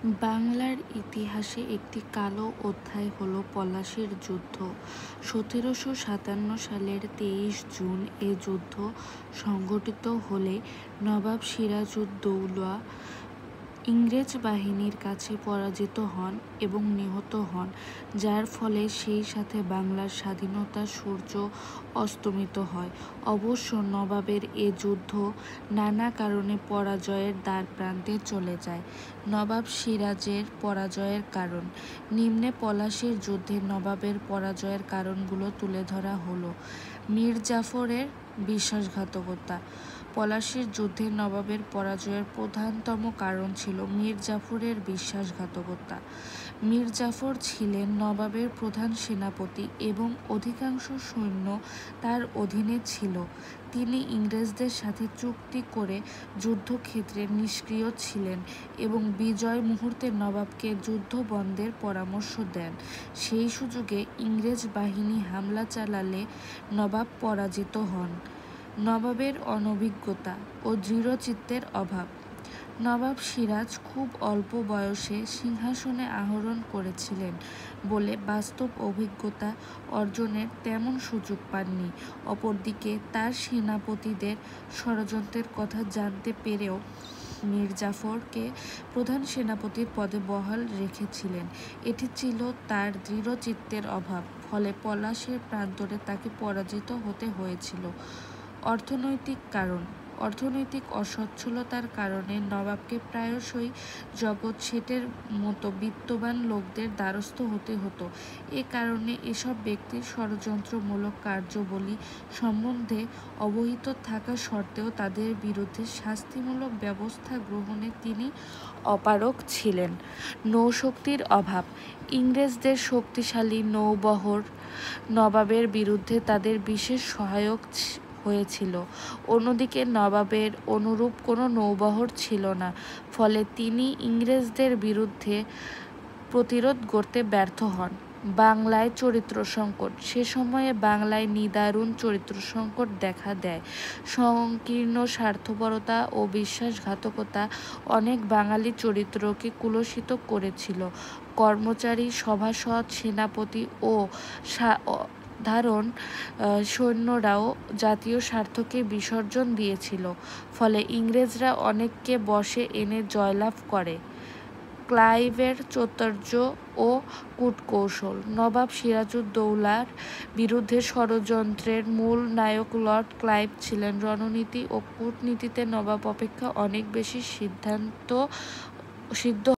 বাংলার ইতিহাসে একটি কালো অধ্যায় হল পলাশীর যুদ্ধ। 1757 সালের 23 জুন এ যুদ্ধ সংঘটিত হলে নবাব সিরাজউদ্দৌলা ইংরেজ বাহিনীর কাছে পরাজিত হন এবং নিহত হন, যার ফলে সেই সাথে বাংলার স্বাধীনতার সূর্য অস্তমিত হয়। অবশ্য নবাবের এ যুদ্ধ নানা কারণে পরাজয়ের দ্বারপ্রান্তে চলে যায়। নবাব সিরাজের পরাজয়ের কারণ। নিম্নে পলাশীর যুদ্ধে নবাবের পরাজয়ের কারণগুলো তুলে ধরা হলো। মীর জাফরের বিশ্বাসঘাতকতা। পলাশীর যুদ্ধে নবাবের পরাজয়ের প্রধানতম কারণ ছিল মীর জাফরের বিশ্বাসঘাতকতা। মীর জাফর ছিলেন নবাবের প্রধান সেনাপতি এবং অধিকাংশ সৈন্য তার অধীনে ছিল। তিনি ইংরেজদের সাথে চুক্তি করে যুদ্ধক্ষেত্রে নিষ্ক্রিয় ছিলেন এবং বিজয় মুহূর্তে নবাবকে যুদ্ধ বন্ধের পরামর্শ দেন। সেই সুযোগে ইংরেজ বাহিনী হামলা চালালে নবাব পরাজিত হন। নবাবের অনভিজ্ঞতা ও দৃঢ়চিত্তের অভাব। নবাব সিরাজ খুব অল্প বয়সে সিংহাসনে আরোহণ করেছিলেন বলে বাস্তব অভিজ্ঞতা অর্জনের তেমন সুযোগ পাননি। অপরদিকে তার সেনাপতিদের ষড়যন্ত্রের কথা জানতে পেরেও মীর জাফরকে প্রধান সেনাপতির পদে বহাল রেখেছিলেন। এটি ছিল তার দৃঢ়চিত্তের অভাব, ফলে পলাশীর প্রান্তরে তাকে পরাজিত হতে হয়েছিল। অর্থনৈতিক কারণ। অর্থনৈতিক অসচ্ছলতার কারণে নবাবকে প্রায়শই জগৎ শেঠের মতো বিত্তবান লোকদের দ্বারস্থ হতে হতো। এ কারণে এসব ব্যক্তির ষড়যন্ত্রমূলক কার্যাবলী সম্বন্ধে অবহিত থাকা সত্ত্বেও তাদের বিরুদ্ধে শাস্তিমূলক ব্যবস্থা গ্রহণে তিনি অপারগ ছিলেন। নৌশক্তির অভাব। ইংরেজদের শক্তিশালী নৌবহর নবাবের বিরুদ্ধে তাদের বিশেষ সহায়ক হয়েছিল। অন্যদিকে নবাবের অনুরূপ কোনো নৌবহর ছিল না, ফলে তিনি ইংরেজদের বিরুদ্ধে প্রতিরোধ গড়তে ব্যর্থ হন। বাংলায় চরিত্র সংকট। সে সময়ে বাংলায় নিদারুণ চরিত্র সংকট দেখা দেয়। সংকীর্ণ স্বার্থপরতা ও বিশ্বাসঘাতকতা অনেক বাঙালি চরিত্রকে কুলসিত করেছিল। কর্মচারী, সভাসদ, সেনাপতি ও সাধারণ সৈন্যরাও জাতীয় স্বার্থকে বিসর্জন দিয়েছিল, ফলে ইংরেজরা অনেককে বশে এনে জয়লাভ করে। ক্লাইভের চতুর্য ও কূটকৌশল। নবাব সিরাজউদ্দৌলার বিরুদ্ধে ষড়যন্ত্রের মূল নায়ক লর্ড ক্লাইভ ছিলেন। রণনীতি ও কূটনীতিতে নবাব অপেক্ষা অনেক বেশি সিদ্ধ